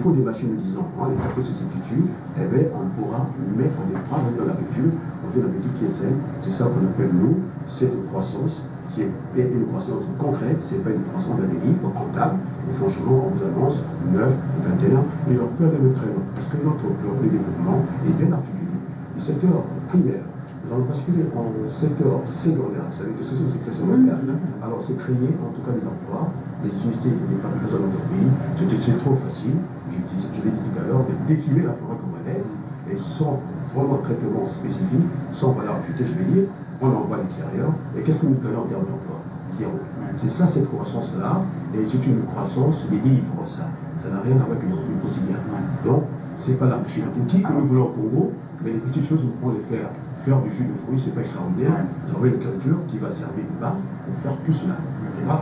défaut des machines de 10 ans, les tracteurs se substituent, eh bien, on pourra mettre des points dans l'agriculture, on fait une agriculture qui est saine. C'est ça qu'on appelle, nous, cette croissance, qui est une croissance concrète, c'est pas une croissance dans des livres comptables. Et franchement, on vous annonce 9, 21, et on peut aller le très loin. Parce que notre plan de développement est bien articulé. Le secteur primaire, nous allons basculer en secteur secondaire. Vous savez que ce sont des secteurs secondaires. Alors, c'est créer en tout cas des emplois, des unités et des fabrications dans notre pays. C'est trop facile, je l'ai dit tout à l'heure, de décimer la forêt congolaise et sans vraiment traitement spécifique, sans valeur ajoutée, je vais dire. On envoie à l'extérieur, et qu'est-ce que nous gagnons en termes d'emploi? Zéro. C'est ça, cette croissance-là, et c'est une croissance des livres, ça. Ça n'a rien à voir avec le quotidien. Donc, c'est pas la machine à outils que nous voulons au Congo, mais les petites choses, nous pouvons les faire. Faire du jus de fruits, c'est pas extraordinaire. Vous avez une culture qui va servir de base pour faire tout cela.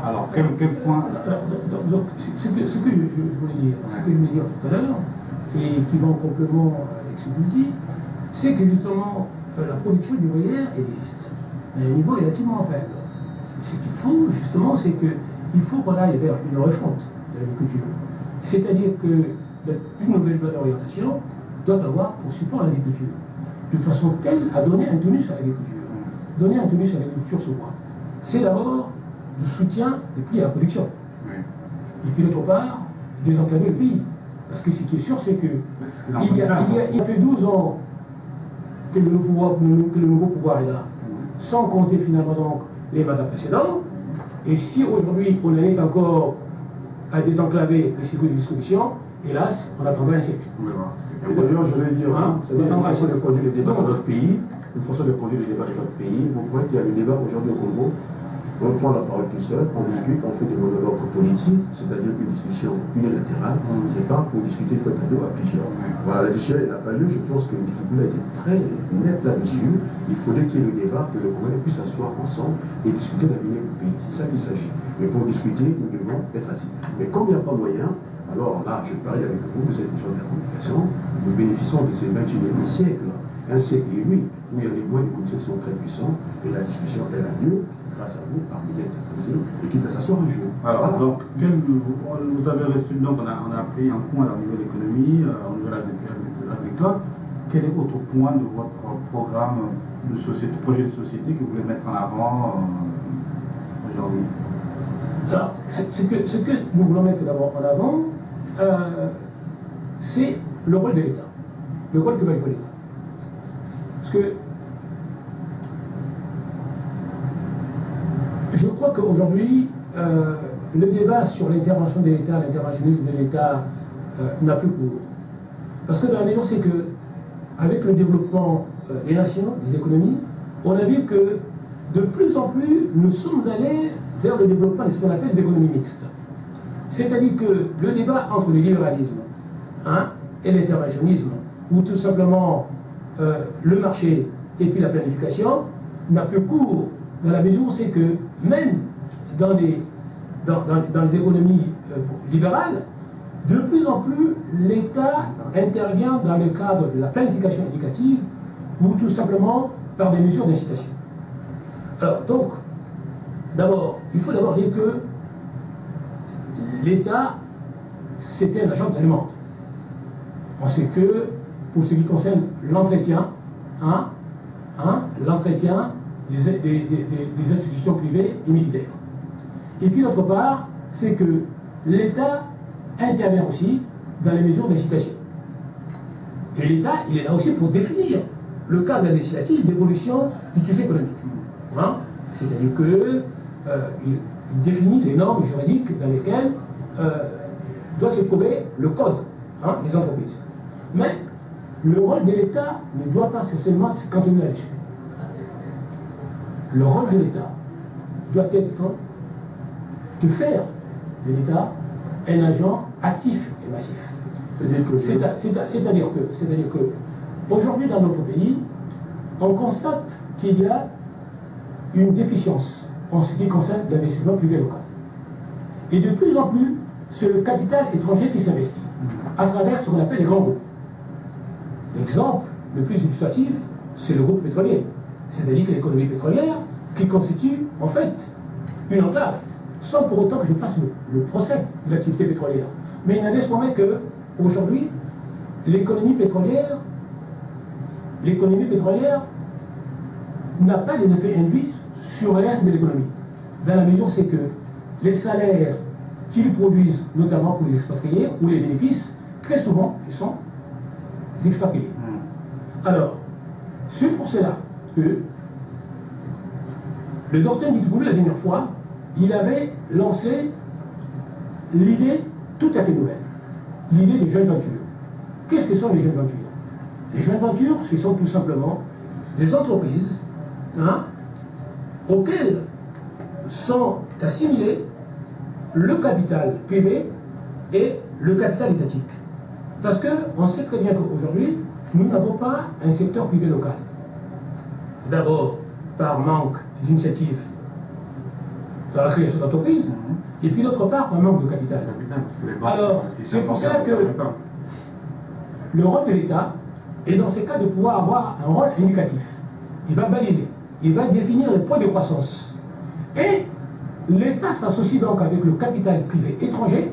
Alors, quel point donc, ce que je voulais dire, tout à l'heure, et qui va en complément avec ce que vous dites, c'est que justement, la production ouvrière existe, mais à un niveau relativement faible. Ce qu'il faut, justement, c'est qu'il faut qu'on aille vers une refonte de l'agriculture. C'est-à-dire qu'une nouvelle loi d'orientation doit avoir pour support l'agriculture, de façon qu'elle a donné un tonus à l'agriculture. Donner un tonus à l'agriculture, c'est quoi? C'est d'abord du soutien des prix à la production. Et puis d'autre part, désenclaver le pays. Parce que ce qui est sûr, c'est que il a fait 12 ans que le nouveau pouvoir est là, sans compter finalement donc les mandats précédents. Et si aujourd'hui on en est encore à désenclaver le circuit de distribution, hélas, on attendra un siècle. Et d'ailleurs, je vais dire, c'est une façon de conduire le débat dans notre pays, une façon de conduire le débat dans notre pays. Vous voyez qu'il y a le débat aujourd'hui au Congo. On prend la parole tout seul, on discute, on fait des monologues politiques, c'est-à-dire une discussion unilatérale. C'est pas pour discuter, il faut être à deux à plusieurs. Voilà, la discussion n'a pas lieu. Je pense que Ndikibula a été très net là-dessus. Il faudrait qu'il y ait le débat, que le Congolais puisse s'asseoir ensemble et discuter de l'avenir du pays. C'est ça qu'il s'agit. Mais pour discuter, nous devons être assis. Mais comme il n'y a pas moyen, alors là, je parie avec vous, vous êtes des gens de la communication, nous bénéficions de ce 21e siècle, un siècle et demi, où il y a des moyens de communication très puissants, et la discussion, elle a lieu grâce à vous, parmi les interposés, et qui va s'asseoir un jour. Alors, donc, vous avez reçu, donc on a pris un point au niveau de l'économie, au niveau de l'agricole. Quel est votre point de votre programme de société, projet de société que vous voulez mettre en avant aujourd'hui? Alors, ce que nous voulons mettre d'abord en avant, c'est le rôle de l'État, le rôle que va jouer l'État. Parce que je crois qu'aujourd'hui, le débat sur l'intervention de l'État, l'interventionnisme de l'État n'a plus cours. Parce que dans la mesure, c'est que, avec le développement des nations, des économies, on a vu que de plus en plus, nous sommes allés vers le développement de ce qu'on appelle les économies mixtes. C'est-à-dire que le débat entre le libéralisme et l'interventionnisme, ou tout simplement le marché et puis la planification, n'a plus cours dans la mesure où c'est que même dans les économies libérales, de plus en plus, l'État intervient dans le cadre de la planification éducative ou tout simplement par des mesures d'incitation. Alors donc, d'abord, il faut d'abord dire que l'État, c'était un agent de l'alimente. On sait que, pour ce qui concerne l'entretien, l'entretien des institutions privées et militaires. Et puis d'autre part, c'est que l'État intervient aussi dans les mesures d'incitation. Et l'État, il est là aussi pour définir le cadre législatif d'évolution du tissu économique. C'est-à-dire qu'il définit les normes juridiques dans lesquelles doit se trouver le code des entreprises. Mais le rôle de l'État ne doit pas seulement se cantonner là-dessus. Le rôle de l'État doit être de faire de l'État un agent actif et massif. C'est-à-dire que aujourd'hui dans notre pays, on constate qu'il y a une déficience en ce qui concerne l'investissement privé local. Et de plus en plus, c'est le capital étranger qui s'investit à travers ce qu'on appelle les grands groupes. L'exemple le plus illustratif, c'est le groupe pétrolier. C'est-à-dire que l'économie pétrolière qui constitue en fait une enclave, sans pour autant que je fasse le procès de l'activité pétrolière. Mais il n'en reste pas moins que aujourd'hui, l'économie pétrolière n'a pas des effets induits sur le reste de l'économie. Dans la mesure, c'est que les salaires qu'ils produisent, notamment pour les expatriés, ou les bénéfices, très souvent, ils sont expatriés. Alors, c'est pour cela que le docteur Nditoumboulou, la dernière fois, il avait lancé l'idée tout à fait nouvelle, l'idée des jeunes ventures. Qu'est-ce que sont les jeunes ventures? Les jeunes ventures, ce sont tout simplement des entreprises auxquelles sont assimilés le capital privé et le capital étatique. Parce qu'on sait très bien qu'aujourd'hui, nous n'avons pas un secteur privé local. D'abord, par manque d'initiative dans la création d'entreprises, et puis d'autre part, par manque de capital. Alors, c'est pour ça que le rôle de l'État est dans ces cas de pouvoir avoir un rôle indicatif. Il va baliser, il va définir les points de croissance. Et l'État s'associe donc avec le capital privé étranger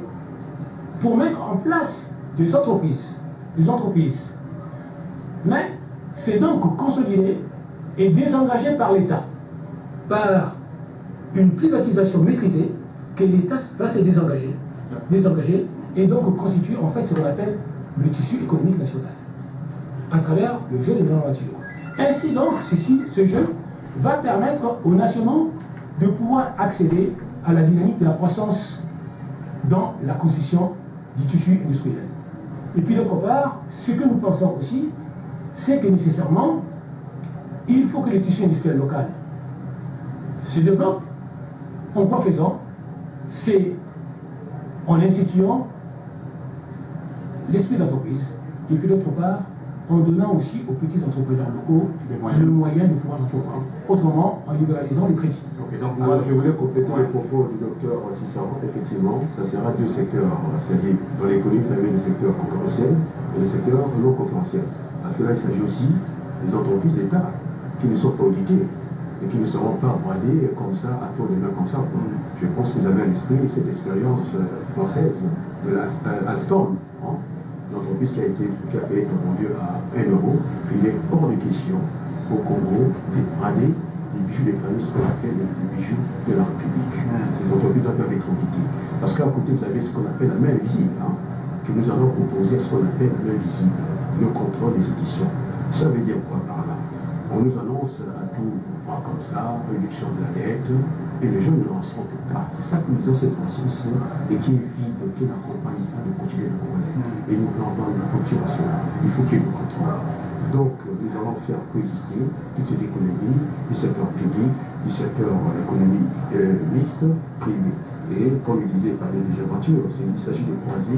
pour mettre en place des entreprises. Mais c'est donc consolidé et désengagé par l'État, par une privatisation maîtrisée que l'État va se désengager et donc constituer en fait ce qu'on appelle le tissu économique national à travers le jeu des grandes voitures. Ainsi donc, ce jeu va permettre aux nationaux de pouvoir accéder à la dynamique de la croissance dans la constitution du tissu industriel. Et puis d'autre part, ce que nous pensons aussi, c'est que nécessairement, il faut que le tissu industriel local se développe. En quoi faisant? C'est en instituant l'esprit d'entreprise. Et puis d'autre part, en donnant aussi aux petits entrepreneurs locaux le moyen de pouvoir entreprendre. Autrement, en libéralisant les crédits. Alors, je voulais compléter les propos du docteur Cissaro. Effectivement, ça sera deux secteurs. C'est-à-dire, dans l'économie, vous avez le secteur concurrentiel et le secteur non concurrentiel. Parce que là, il s'agit aussi des entreprises d'État qui ne sont pas auditées et qui ne seront pas bradées comme ça, à tour de main comme ça. Je pense que vous avez à l'esprit cette expérience française de Alstom, l'entreprise qui a fait être vendue à 1 euro. Il est hors de question au Congo de brader les bijoux des familles, ce qu'on appelle les bijoux de la République. Ces entreprises doivent être auditées. Parce qu'à côté, vous avez ce qu'on appelle la main invisible, que nous allons proposer à ce qu'on appelle la main visible, le contrôle des éditions. Ça veut dire quoi par là? On nous annonce à tout comme ça, réduction de la dette, et les gens ne lancent pas. C'est ça que nous disons, cette croissance, et qui est vide, qui n'accompagne pas le continuer de Congolais. Et nous voulons avoir une structuration. Il faut qu'il y ait le contrôle. Donc, nous allons faire coexister toutes ces économies, du secteur public, du secteur économie mixte, privé. Et comme il disait par les aventures, il s'agit de croiser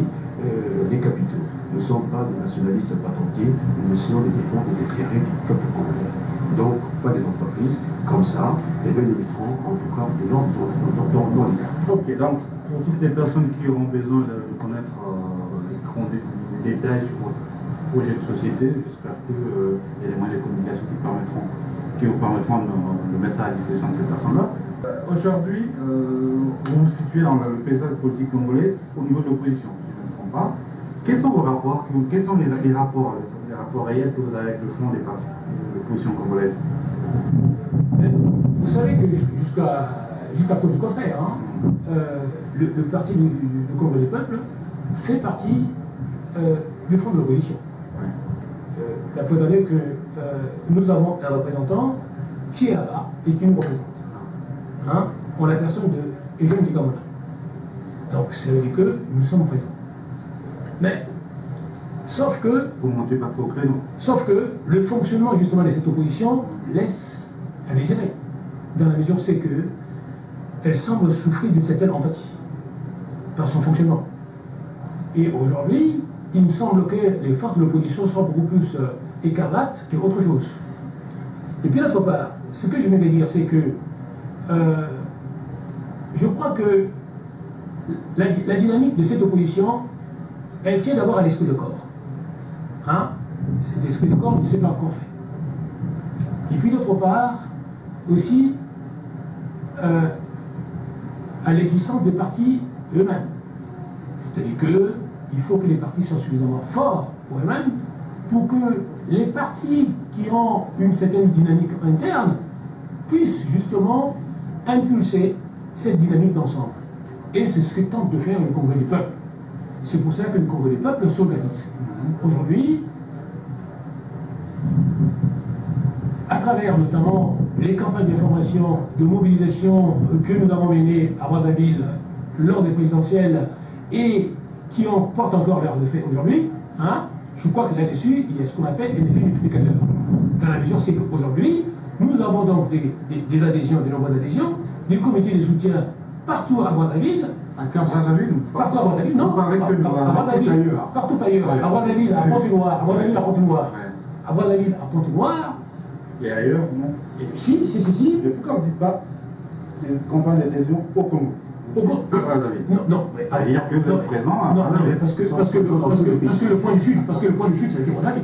les capitaux. Nous ne sommes pas des nationalistes patentiers, nous essayons de défendre les intérêts du peuple congolais. Donc, pas des entreprises comme ça, et bien nous mettrons en tout cas de l'ordre dans les cas. Ok, donc pour toutes les personnes qui auront besoin de connaître les détails sur votre projet de société, j'espère qu'il y a les moyens de communication qui vous permettront de mettre ça à disposition de ces personnes-là. Aujourd'hui, vous vous situez dans le paysage politique congolais au niveau de l'opposition, si je ne me trompe pas. Quels sont vos rapports? Quels sont les rapports réels que vous avez avec le fond des partis de l'opposition congolaise? Vous savez que jusqu'à preuve du contraire, le parti du Congrès des peuples fait partie du front de l'opposition. La preuve est que nous avons un représentant qui est là-bas et qui nous représente. En la personne de Eugène Digamona. Donc, ça veut dire que nous sommes présents. Mais, sauf que... Vous ne montez pas trop au créneau. Sauf que le fonctionnement, justement, de cette opposition laisse à désirer. Dans la mesure où c'est que elle semble souffrir d'une certaine empathie par son fonctionnement. Et aujourd'hui, il me semble que les forces de l'opposition sont beaucoup plus écarlates qu'autre chose. Et puis, d'autre part, ce que je voulais dire, c'est que je crois que la dynamique de cette opposition, elle tient d'abord à l'esprit de corps. Cet esprit de corps ne s'est pas encore fait. Et puis d'autre part, aussi à l'existence des partis eux-mêmes. C'est-à-dire que il faut que les partis soient suffisamment forts pour eux-mêmes pour que les partis qui ont une certaine dynamique interne puissent justement impulser cette dynamique d'ensemble. Et c'est ce que tente de faire le Congrès des peuples. C'est pour ça que le Congrès des peuples s'organise. Aujourd'hui, à travers notamment les campagnes d'information, de mobilisation que nous avons menées à Brazzaville lors des présidentielles et qui portent encore leurs effets aujourd'hui, je crois que là-dessus, il y a ce qu'on appelle un effet multiplicateur. Dans la mesure, c'est qu'aujourd'hui, nous avons donc des adhésions, des nombreuses adhésions, des comités de soutien partout à Brazzaville. À Brazzaville? Partout à Brazzaville, non. À Brazzaville, partout ailleurs. À Brazzaville, à Pointe-Noire, à Brazzaville, à Pointe-Noire. À Brazzaville, à Pointe-Noire. Et ailleurs, non? Si. Et pourquoi vous ne dites pas une campagne d'adhésion au Congo? Au Congo? Non. C'est-à-dire que vous êtes présent à non, mais parce que le point de chute, c'est le Brazzaville.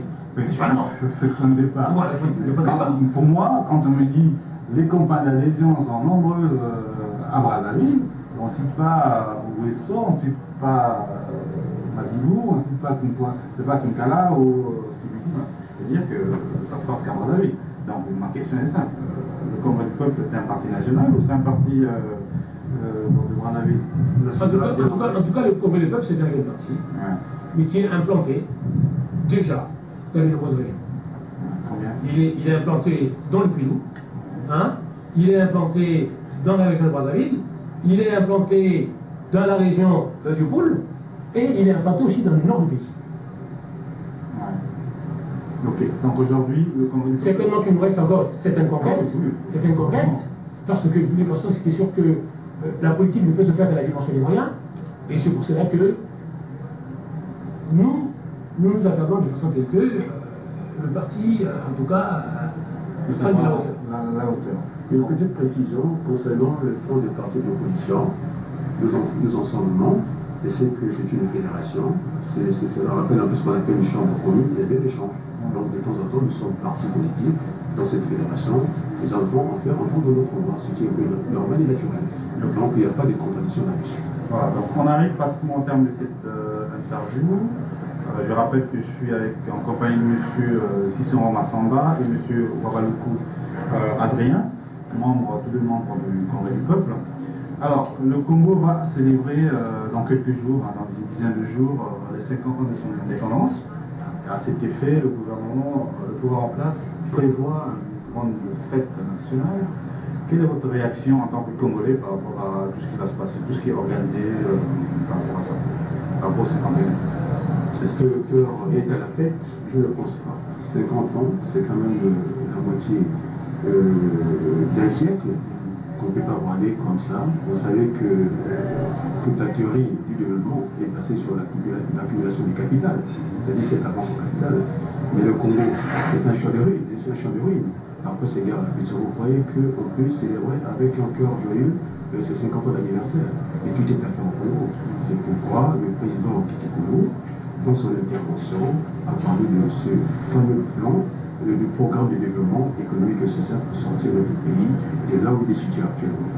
C'est le point de départ. Voilà, le point de départ. Pour moi, quand on me dit les campagnes d'adhésion sont nombreuses à Brazzaville, on ne cite pas Ouesso, on ne cite pas Madibou, on ne cite pas Kinkala ou Sibuti. C'est-à-dire que ça se passe qu'à Brazzaville. Donc ma question est simple. Le Congrès du peuple est un parti national ou c'est un parti de Brazzaville? En tout cas, le Congrès du peuple, c'est un jeune parti, mais qui est implanté déjà dans les nombreuses régions. Il est implanté dans le Pilou, il est implanté dans la région de Brazzaville, il est implanté dans la région du Poul, et il est implanté aussi dans le nord du pays. Ok, donc aujourd'hui, le Congrès du peuple... Certainement qu'il nous reste encore certaines conquêtes, parce que de toute façon, c'était sûr que la politique ne peut se faire qu'à la dimension des moyens, et c'est pour cela que nous nous attablons de façon telle que le parti, en tout cas, prenne de la hauteur. Une petite précision concernant le fonds des partis de l'opposition. Nous en sommes membres, et c'est que c'est une fédération. On appelle un peu ce qu'on appelle une chambre commune, il y a bien des chambres. Donc de temps en temps, nous sommes partis politiques dans cette fédération. Nous allons en faire un peu de notre pouvoir, ce qui est normal et naturel. Donc il n'y a pas de contradiction là-dessus. Voilà, donc on arrive pratiquement au terme de cette interview. Je rappelle que je suis en compagnie de M. Sisson Massamba et M. Wabaluku Adrien, tous deux membres du Congrès du peuple. Alors, le Congo va célébrer dans quelques jours, dans une dizaine de jours, les 50 ans de son indépendance. Et à cet effet, le gouvernement, le pouvoir en place, prévoit une grande fête nationale. Quelle est votre réaction en tant que Congolais par rapport à tout ce qui va se passer, tout ce qui est organisé par rapport à ça, par rapport aux 50 ans? Est-ce que le cœur est à la fête? Je ne pense pas. 50 ans, c'est quand même la moitié d'un siècle qu'on ne peut pas brader comme ça. Vous savez que toute la théorie du développement est basée sur l'accumulation du capital, c'est-à-dire cette avance au capital. Mais le Congo, c'est un champ de ruines. Après ces guerres, vous voyez qu'on peut célébrer avec un cœur joyeux ces 50 ans d'anniversaire. Et tout est à fait en Congo. C'est pourquoi le président Kitikulu, dans son intervention, a parlé de ce fameux plan, du programme de développement économique et social pour sortir notre pays de là où il est situé actuellement.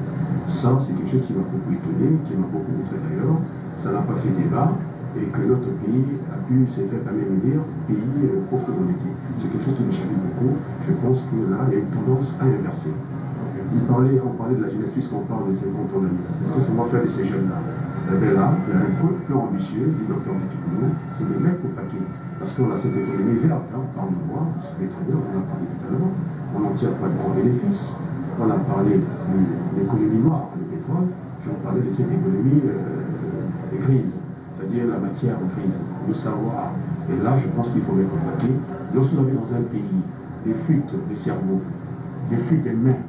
Ça, c'est quelque chose qui m'a beaucoup étonné, qui m'a beaucoup montré d'ailleurs. Ça n'a pas fait débat et que notre pays a pu se faire quand même dire pays pauvre en été. C'est quelque chose qui me chavire beaucoup. Je pense que là, il y a une tendance à inverser. On parlait de la jeunesse puisqu'on parle de 50 ans d'anniversaire. Qu'est-ce qu'on va faire de ces jeunes-là? Là, il y a un plan ambitieux du docteur Kitikulu, c'est de mettre au paquet. Parce qu'on a cette économie verte, par le bois, vous savez très bien, on en a parlé tout à l'heure, on n'en tire pas de grands bénéfices. On a parlé de l'économie noire, le pétrole, je vais parler de cette économie grise, c'est-à-dire la matière grise, le savoir. Et là, je pense qu'il faut mettre au paquet. Lorsque vous avez dans un pays des fuites des cerveaux, des fuites des mains,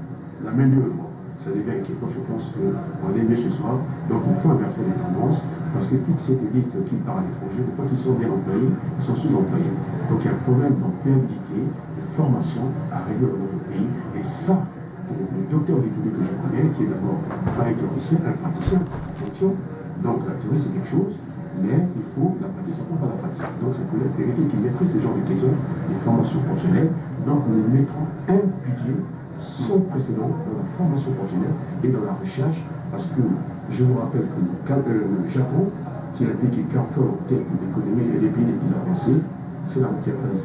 la main d'œuvre, ça devient inquiétant. Je pense qu'on est mieux ce soir. Donc il faut inverser les tendances, parce que toute cette élite qui part à l'étranger, pourquoi qu'ils sont bien employés, ils sont sous-employés. Donc il y a un problème d'employabilité, de formation à régler dans notre pays. Et ça, pour le docteur du public que je connais, qui est d'abord pas un théoricien, un praticien, c'est fonction. Donc la théorie c'est quelque chose, mais il faut la pratique, ça prend pas la pratique. Donc c'est pour la théorie qui maîtrise ce genre de questions, les formations professionnelles. Donc nous mettrons un budget sans précédent dans la formation professionnelle et dans la recherche, parce que je vous rappelle que le Japon, qui est un pays qui est cœur de l'économie et des pays les plus avancés, c'est la matière première.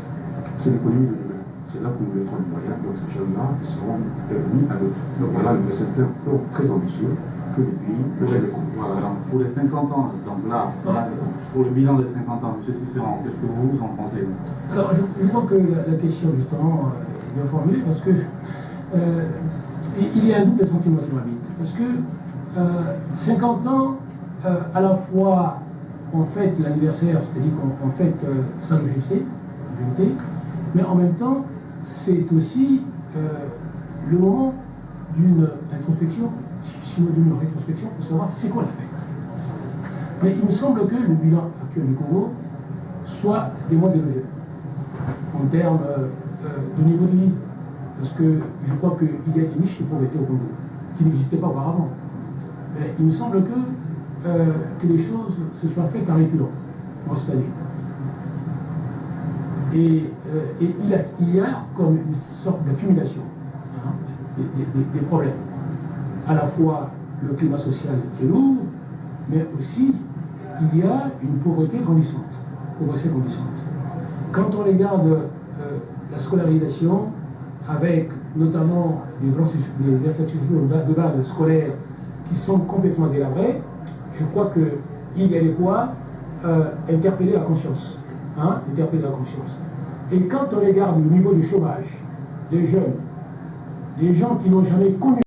C'est l'économie de demain. C'est là que nous mettrons les moyens. Donc ces jeunes-là seront mis à l'autre. Donc voilà, c'est un plan très ambitieux que les pays peuvent écouter. Voilà, pour les 50 ans, donc là, pour le bilan des 50 ans, M. Cicéron, qu'est-ce que vous en pensez? Alors, je crois que la question, justement, est bien formulée parce que il y a un double sentiment qui m'habite. Parce que 50 ans, à la fois, on fête l'anniversaire, c'est-à-dire qu'on fête sa longévité, mais en même temps, c'est aussi le moment d'une introspection, sinon d'une rétrospection, pour savoir c'est quoi la fête. Mais il me semble que le bilan actuel du Congo soit des moins élevés en termes de niveau de vie. Parce que je crois qu'il y a des niches de pauvreté au Congo qui n'existaient pas auparavant. Mais il me semble que les choses se soient faites à reculons en cette année. Et il y a comme une sorte d'accumulation des problèmes. À la fois le climat social est lourd, mais aussi il y a une pauvreté grandissante. Quand on regarde la scolarisation, avec notamment des infrastructures de base scolaire qui sont complètement délabrées, je crois qu'il y a de quoi interpeller la conscience. Et quand on regarde le niveau du chômage des jeunes, des gens qui n'ont jamais connu